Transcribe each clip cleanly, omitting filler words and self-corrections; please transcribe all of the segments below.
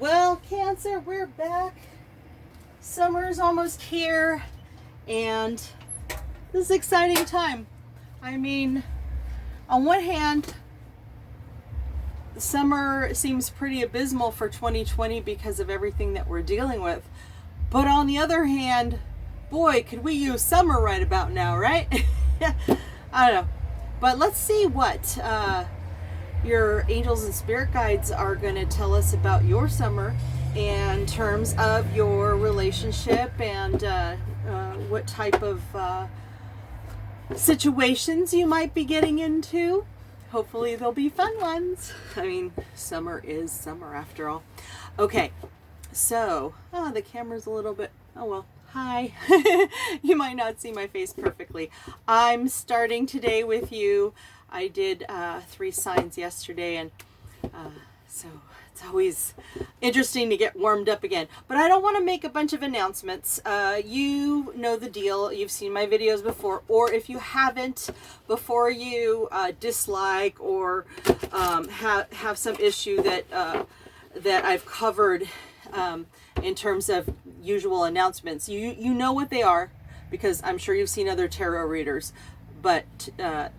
Well, Cancer, we're back. Summer's almost here, and this is an exciting time. I mean, on one hand, summer seems pretty abysmal for 2020 because of everything that we're dealing with. But on the other hand, boy, could we use summer right about now, right? I don't know. But let's see what your angels and spirit guides are going to tell us about your summer in terms of your relationship and what type of situations you might be getting into. Hopefully they'll be fun ones. I mean, summer is summer after all. Okay, so, the camera's a little bit, oh well, hi. You might not see my face perfectly. I'm starting today with you. I did 3 signs yesterday, and so it's always interesting to get warmed up again. But I don't want to make a bunch of announcements. You know the deal. You've seen my videos before, or if you haven't, before you dislike or have some issue that I've covered in terms of usual announcements, you know what they are, because I'm sure you've seen other tarot readers. But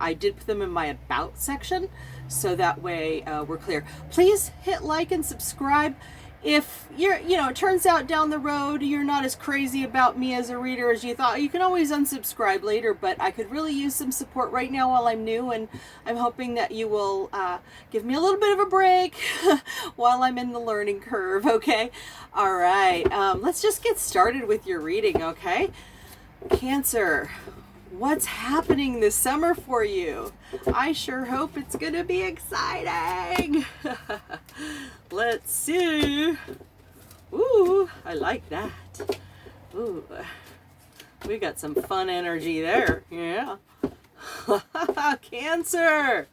I did put them in my about section, so that way we're clear. Please hit like and subscribe. If it turns out down the road you're not as crazy about me as a reader as you thought, you can always unsubscribe later, but I could really use some support right now while I'm new, and I'm hoping that you will give me a little bit of a break while I'm in the learning curve, okay? All right, let's just get started with your reading, okay? Cancer. What's happening this summer for you? I sure hope it's gonna be exciting. Let's see. Ooh, I like that. Ooh, we got some fun energy there. Yeah. Cancer.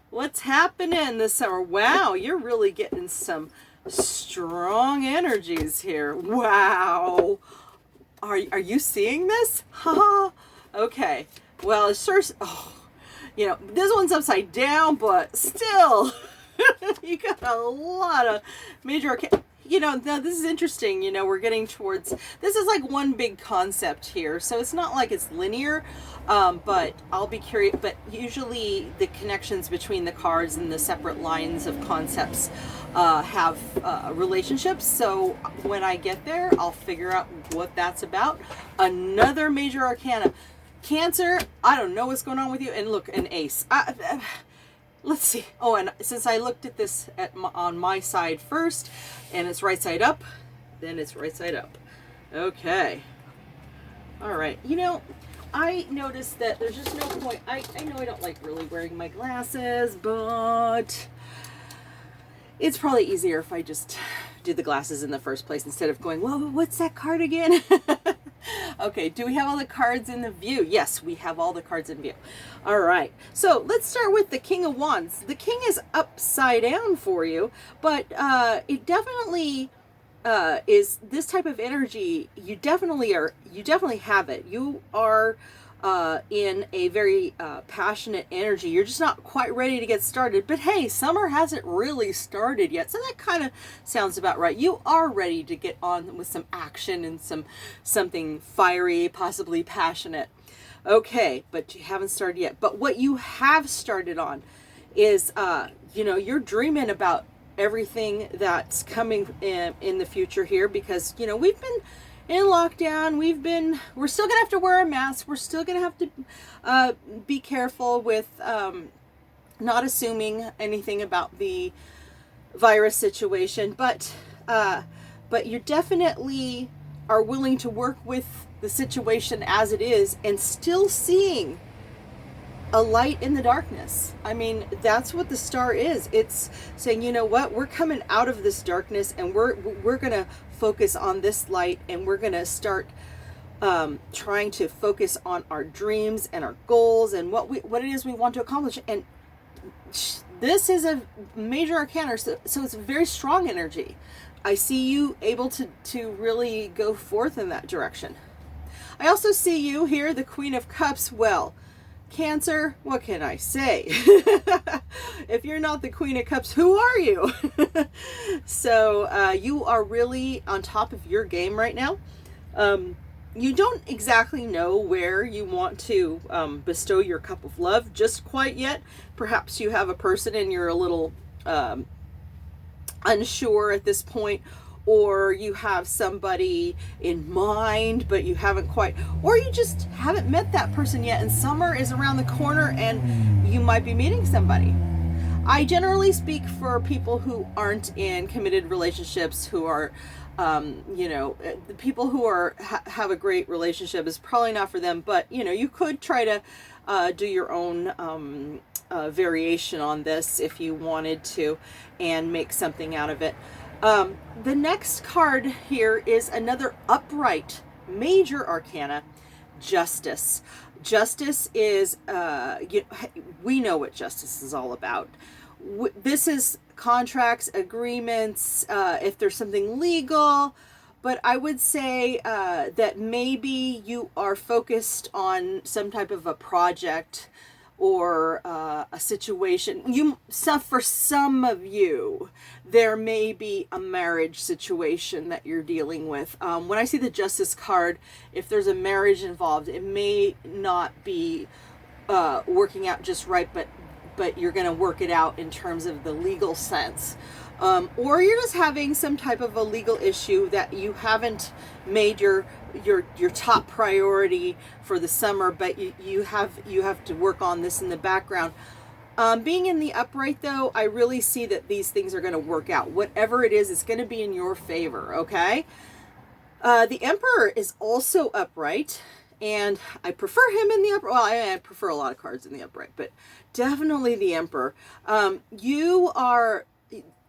What's happening this summer? Wow, you're really getting some strong energies here. Wow. Are you seeing this? Haha. Okay, well, it's sure, this one's upside down, but still, you got a lot of major, now this is interesting, we're getting towards, this is like one big concept here, so it's not like it's linear, but I'll be curious, but usually the connections between the cards and the separate lines of concepts have relationships, so when I get there, I'll figure out what that's about. Another major arcana. Cancer, I don't know what's going on with you. And look, an ace. Let's see. Oh, and since I looked at this on my side first, and it's right side up, then it's right side up. Okay. All right. I noticed that there's just no point. I know I don't like really wearing my glasses, but it's probably easier if I just did the glasses in the first place instead of going, whoa, what's that card again? Okay, do we have all the cards in the view? Yes, we have all the cards in view. All right, so let's start with the King of Wands. The King is upside down for you, but it definitely is this type of energy. You definitely have it. You are in a very passionate energy. You're just not quite ready to get started. But hey, summer hasn't really started yet, so that kind of sounds about right. You are ready to get on with some action and something fiery, possibly passionate. Okay, but you haven't started yet. But what you have started on is, you're dreaming about everything that's coming in the future here, because, we've been in lockdown. We're still gonna have to wear a mask. We're still gonna have to be careful with not assuming anything about the virus situation. But you definitely are willing to work with the situation as it is and still seeing a light in the darkness. I mean, that's what the star is. It's saying, you know what, we're coming out of this darkness, and we're gonna focus on this light, and we're gonna start trying to focus on our dreams and our goals and what it is we want to accomplish. And this is a major arcana, so it's a very strong energy. I see you able to really go forth in that direction. I also see you here, the Queen of Cups. Well, Cancer, what can I say? If you're not the Queen of Cups, who are you? So you are really on top of your game right now. You don't exactly know where you want to bestow your cup of love just quite yet. Perhaps you have a person and you're a little unsure at this point, or you have somebody in mind but you haven't quite, or you just haven't met that person yet and summer is around the corner and you might be meeting somebody. I generally speak for people who aren't in committed relationships, who are the people who are have a great relationship is probably not for them, but you could try to do your own variation on this if you wanted to and make something out of it. The next card here is another upright major arcana, Justice. Justice is, we know what justice is all about. This is contracts, agreements, if there's something legal, but I would say that maybe you are focused on some type of a project or a situation. For some of you, there may be a marriage situation that you're dealing with. When I see the Justice card, if there's a marriage involved, it may not be working out just right, but you're going to work it out in terms of the legal sense. Or you're just having some type of a legal issue that you haven't made your top priority for the summer, but you have to work on this in the background. Being in the upright, though, I really see that these things are going to work out. Whatever it is, it's going to be in your favor, okay? The Emperor is also upright, and I prefer him in the upright. Well, I prefer a lot of cards in the upright, but definitely the Emperor. You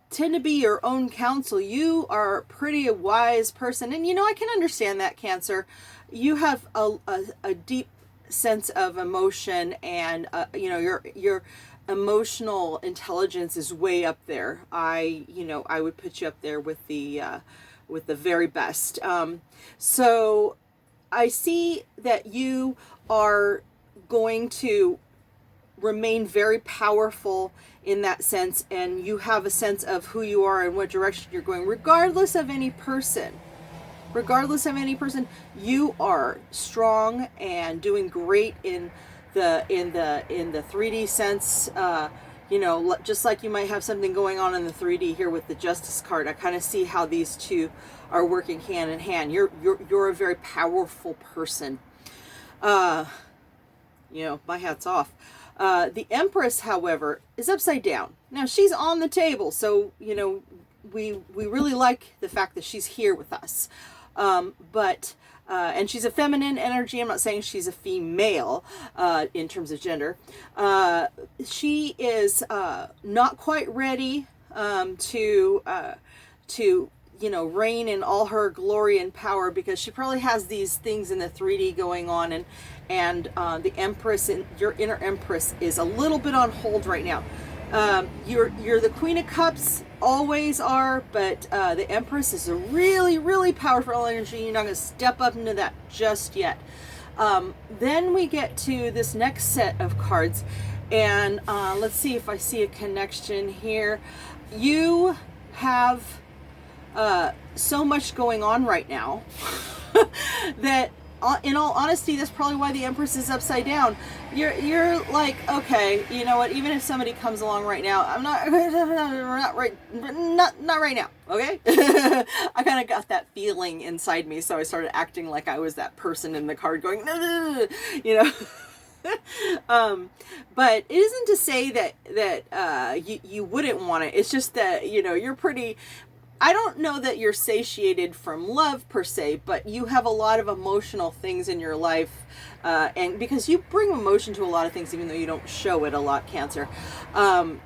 tend to be your own counsel. You are pretty a wise person, and I can understand that, Cancer. You have a deep sense of emotion, and your emotional intelligence is way up there. I would put you up there with the very best. So I see that you are going to remain very powerful in that sense, and you have a sense of who you are and what direction you're going, regardless of any person. You are strong and doing great in the 3D sense. Just like you might have something going on in the 3D here with the Justice card. I kind of see how these two are working hand in hand. You're a very powerful person. My hat's off. The Empress, however, is upside down. Now she's on the table, so we really like the fact that she's here with us. And she's a feminine energy. I'm not saying she's a female in terms of gender. She is not quite ready to reign in all her glory and power, because she probably has these things in the 3D going on, and the Empress, and your inner Empress, is a little bit on hold right now. You're the Queen of Cups, always are, but the Empress is a really, really powerful energy. You're not going to step up into that just yet. Then we get to this next set of cards, and let's see if I see a connection here. You have so much going on right now that in all honesty, that's probably why the Empress is upside down. You're like, okay, you know what? Even if somebody comes along right now, I'm not right now. Okay, I kind of got that feeling inside me, so I started acting like I was that person in the card, going, but it isn't to say that you wouldn't want it. It's just that you're pretty. I don't know that you're satiated from love per se, but you have a lot of emotional things in your life, and because you bring emotion to a lot of things, even though you don't show it a lot, Cancer. You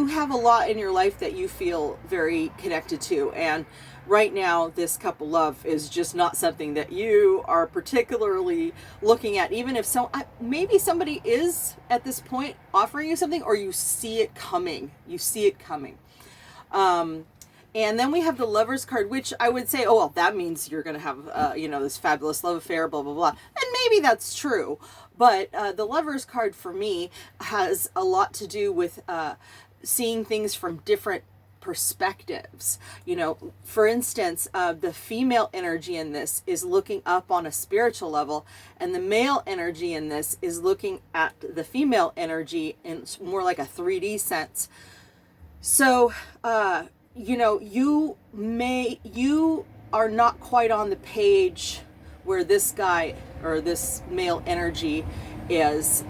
have a lot in your life that you feel very connected to, and right now this cup of love is just not something that you are particularly looking at, even if maybe somebody is at this point offering you something, or you see it coming. And then we have the Lovers card, which I would say, oh, well, that means you're going to have, this fabulous love affair, blah, blah, blah. And maybe that's true. But the Lovers card for me has a lot to do with seeing things from different perspectives. For instance, the female energy in this is looking up on a spiritual level, and the male energy in this is looking at the female energy in more like a 3D sense. So, you are not quite on the page where this guy or this male energy is.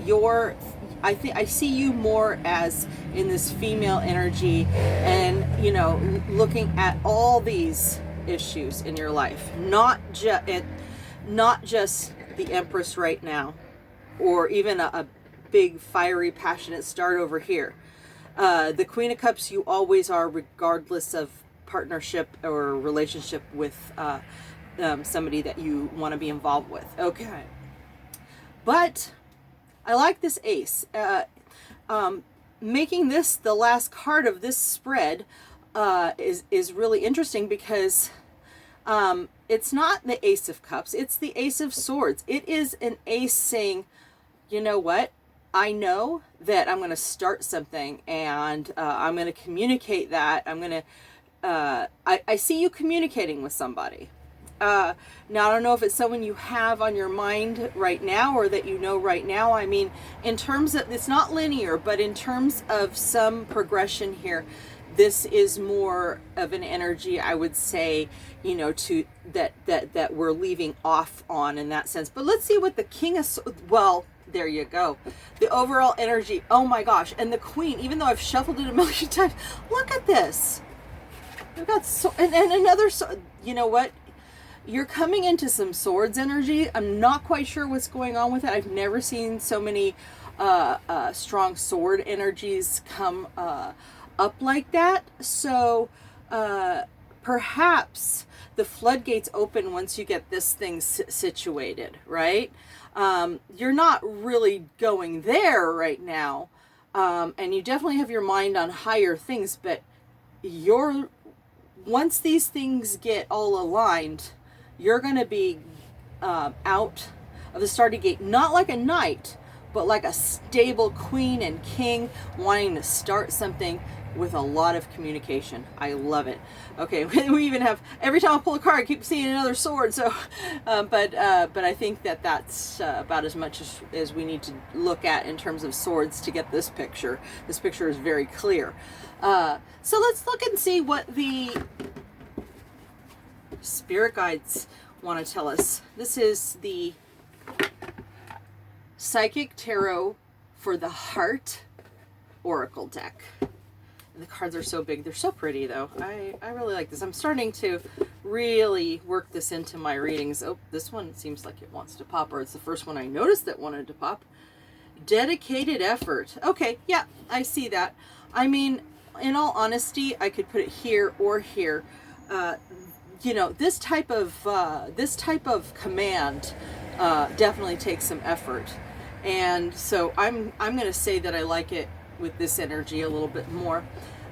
I see you more as in this female energy, and looking at all these issues in your life, not just the Empress right now, or even a big fiery passionate start over here. The Queen of Cups, you always are, regardless of partnership or relationship with somebody that you want to be involved with. Okay. But I like this ace. Making this the last card of this spread is really interesting, because it's not the Ace of Cups, it's the Ace of Swords. It is an ace saying, you know what? I know that I'm going to start something, and I'm going to communicate that. I'm going to, I see you communicating with somebody. Now, I don't know if it's someone you have on your mind right now, or that you know right now. I mean, in terms of, it's not linear, but in terms of some progression here, this is more of an energy, I would say, to that we're leaving off on in that sense. But let's see what the King of, well, there you go. The overall energy, oh my gosh. And the Queen, even though I've shuffled it a million times, look at this. We've got and another, you know what? You're coming into some swords energy. I'm not quite sure what's going on with it. I've never seen so many strong sword energies come up like that. So perhaps the floodgates open once you get this thing situated, right? You're not really going there right now. And you definitely have your mind on higher things, but once these things get all aligned, you're going to be out of the starting gate, not like a knight, but like a stable queen and king wanting to start something with a lot of communication. I love it. Okay, we even have, every time I pull a card, I keep seeing another sword. So, but I think that's about as much as we need to look at in terms of swords to get this picture. This picture is very clear. So let's look and see what the spirit guides want to tell us. This is the Psychic Tarot for the Heart Oracle deck. And the cards are so big. They're so pretty, though. I really like this. I'm starting to really work this into my readings. Oh, this one seems like it wants to pop, or it's the first one I noticed that wanted to pop. Dedicated effort. Okay, yeah, I see that. I mean, in all honesty, I could put it here or here. This type of command definitely takes some effort, and so I'm going to say that I like it with this energy a little bit more.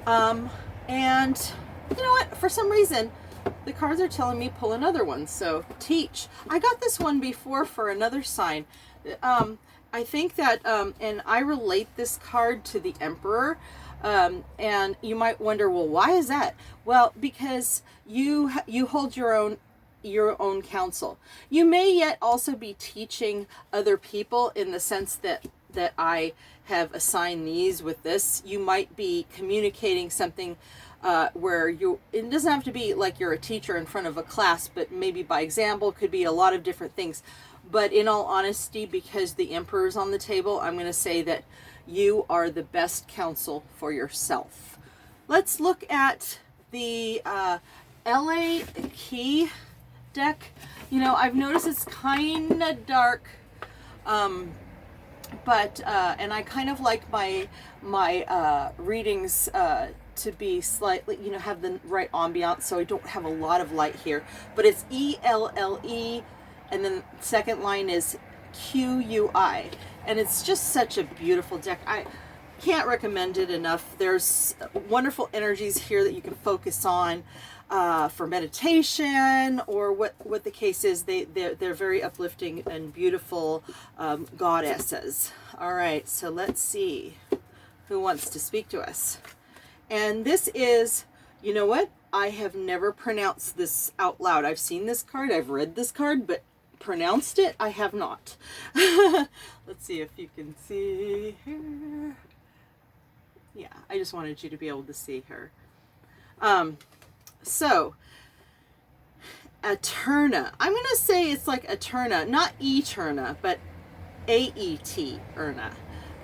And you know what? For some reason, the cards are telling me pull another one. So teach. I got this one before for another sign. I think that, and I relate this card to the Emperor. And you might wonder, well, why is that? Well, because you hold your own counsel. You may yet also be teaching other people, in the sense that I have assigned these with this. You might be communicating something where it doesn't have to be like you're a teacher in front of a class, but maybe by example, could be a lot of different things. But in all honesty, because the Emperor's on the table, I'm going to say that you are the best counsel for yourself. Let's look at the LA Key deck. I've noticed it's kind of dark, but and I kind of like my readings to be slightly, have the right ambiance, so I don't have a lot of light here. But it's ELLE, and then the second line is QUI. And it's just such a beautiful deck. can't recommend it enough. There's wonderful energies here that you can focus on for meditation, or what the case is. They're very uplifting and beautiful goddesses. All right, so let's see who wants to speak to us. And this is, you know what? I have never pronounced this out loud. I've seen this card, I've read this card, but pronounced it, I have not. Let's see if you can see her. Yeah, I just wanted you to be able to see her. So, Aeterna. I'm going to say it's like Aeterna, not Eterna, but A-E-T, Erna,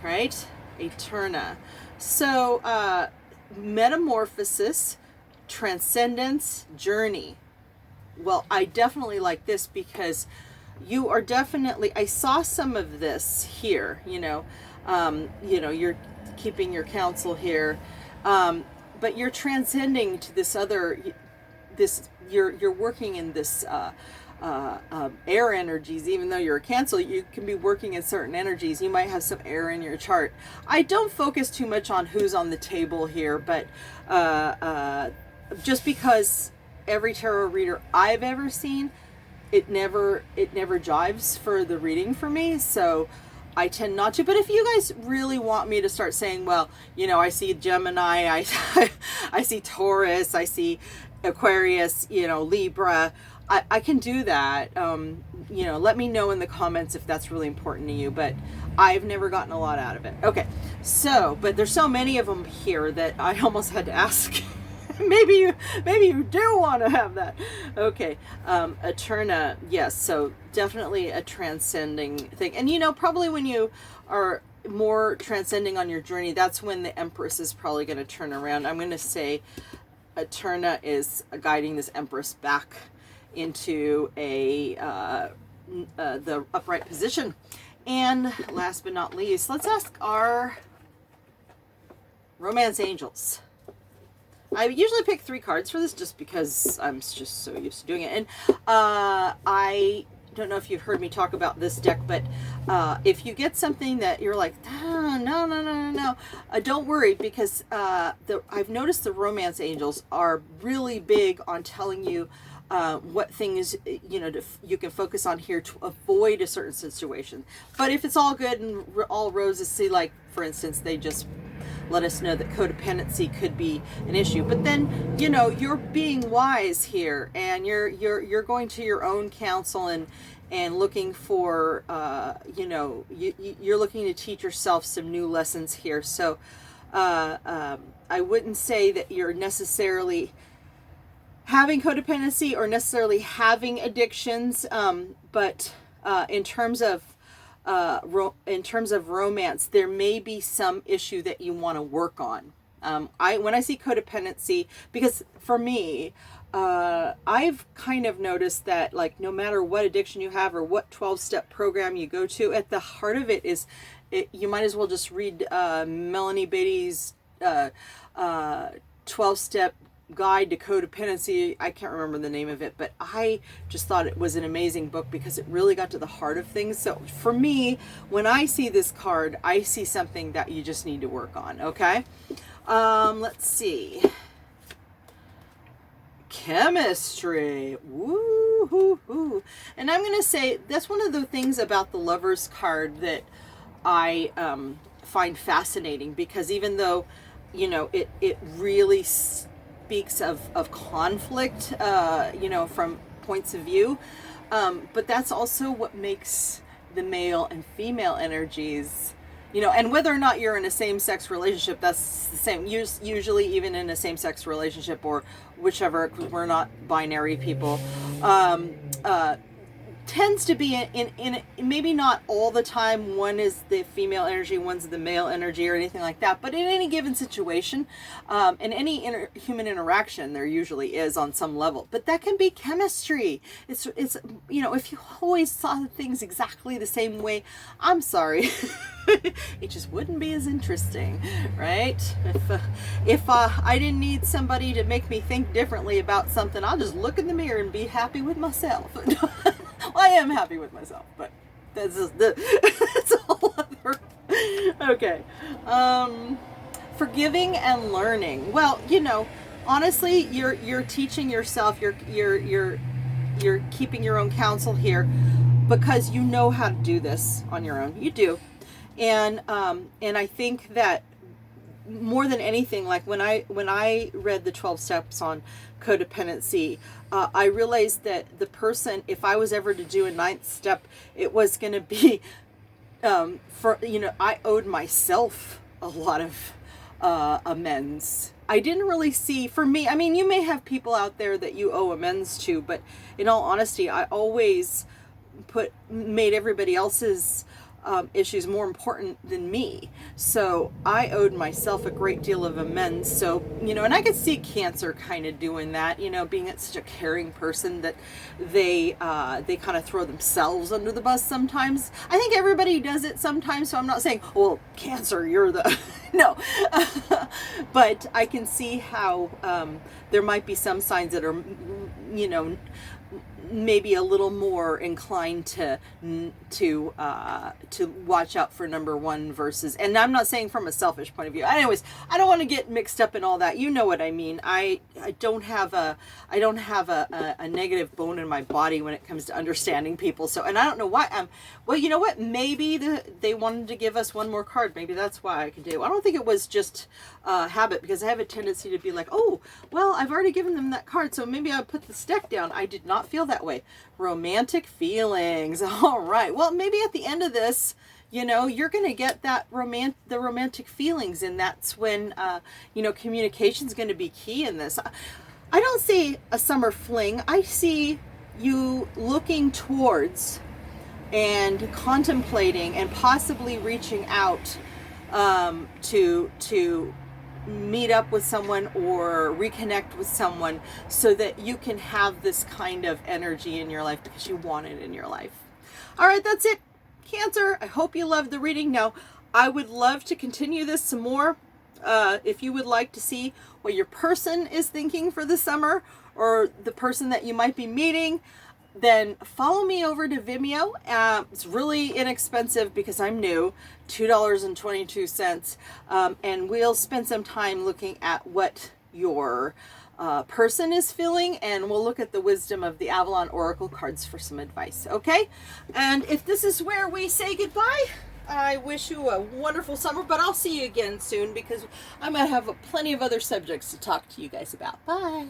right? Aeterna. So, metamorphosis, transcendence, journey. Well, I definitely like this because you are definitely, I saw some of this here, you're keeping your counsel here, but you're transcending to this other, you're working in this air energies. Even though you're a Cancer, you can be working in certain energies. You might have some air in your chart. I don't focus too much on who's on the table here, but just because every tarot reader I've ever seen, it never jives for the reading for me, so I tend not to. But if you guys really want me to start saying, well, I see Gemini, I see Taurus, I see Aquarius, Libra, I can do that. Let me know in the comments if that's really important to you, but I've never gotten a lot out of it. Okay, so, but there's so many of them here that I almost had to ask. maybe you do want to have that. Okay, Aeterna, yes, so definitely a transcending thing. And probably when you are more transcending on your journey, that's when the Empress is probably going to turn around. I'm going to say Aeterna is guiding this Empress back into the upright position. And last but not least, let's ask our romance angels. I usually pick 3 cards for this just because I'm just so used to doing it. And I don't know if you've heard me talk about this deck, but if you get something that you're like, no, don't worry, because I've noticed the romance angels are really big on telling you what things you can focus on here to avoid a certain situation. But if it's all good and all roses, see, like for instance, they just let us know that codependency could be an issue. But then you're being wise here, and you're going to your own counsel and looking for you're looking to teach yourself some new lessons here. So I wouldn't say that you're necessarily having codependency or necessarily having addictions, but in terms of romance, there may be some issue that you want to work on. When I see codependency, because for me, I've kind of noticed that, like, no matter what addiction you have or what 12-step program you go to, at the heart of it is, you might as well just read Melanie Beattie's 12-step guide to codependency. I can't remember the name of it, but I just thought it was an amazing book because it really got to the heart of things. So for me, when I see this card, I see something that you just need to work on. Okay, let's see. Chemistry. Woo-hoo-hoo. And I'm gonna say that's one of the things about the Lovers card that I find fascinating, because even though it really speaks of conflict, from points of view, but that's also what makes the male and female energies, and whether or not you're in a same-sex relationship, that's the same. Usually even in a same-sex relationship, or whichever, because we're not binary people, tends to be in maybe not all the time one is the female energy, one's the male energy, or anything like that, but in any given situation, in any human interaction, there usually is on some level. But that can be chemistry. It's if you always saw things exactly the same way, I'm sorry, it just wouldn't be as interesting, right? If I didn't need somebody to make me think differently about something, I'll just look in the mirror and be happy with myself. I am happy with myself, but that's a whole other Okay. Forgiving and learning. Well, honestly, you're teaching yourself. You're keeping your own counsel here because you know how to do this on your own. You do, and I think that more than anything, like when I read the 12 steps on codependency, I realized that the person, if I was ever to do a ninth step, it was going to be I owed myself a lot of amends. I didn't really see, for me, I mean, you may have people out there that you owe amends to, but in all honesty, I always made everybody else's issues more important than me. So I owed myself a great deal of amends. So, and I could see Cancer kind of doing that, being such a caring person that they kind of throw themselves under the bus sometimes. I think everybody does it sometimes. So I'm not saying, well, Cancer, you're the, no, but I can see how there might be some signs that are, maybe a little more inclined to watch out for number one versus, and I'm not saying from a selfish point of view. Anyways, I don't want to get mixed up in all that. You know what I mean. I don't have a negative bone in my body when it comes to understanding people. So, and I don't know why. Well, you know what? Maybe they wanted to give us one more card. Maybe that's why I can do. I don't think it was just habit, because I have a tendency to be like, oh, well, I've already given them that card, so maybe I'll put the deck down. I did not feel that way. Romantic feelings. All right. Well, maybe at the end of this, you're going to get that the romantic feelings, and that's when, communication is going to be key in this. I don't see a summer fling. I see you looking towards and contemplating and possibly reaching out to meet up with someone or reconnect with someone so that you can have this kind of energy in your life because you want it in your life. All right, that's it, Cancer. I hope you loved the reading. Now, I would love to continue this some more. If you would like to see what your person is thinking for the summer, or the person that you might be meeting, then follow me over to Vimeo. It's really inexpensive because I'm new, $2.22. And we'll spend some time looking at what your person is feeling, and we'll look at the wisdom of the Avalon Oracle cards for some advice, okay? And if this is where we say goodbye, I wish you a wonderful summer, but I'll see you again soon because I'm going to have plenty of other subjects to talk to you guys about. Bye.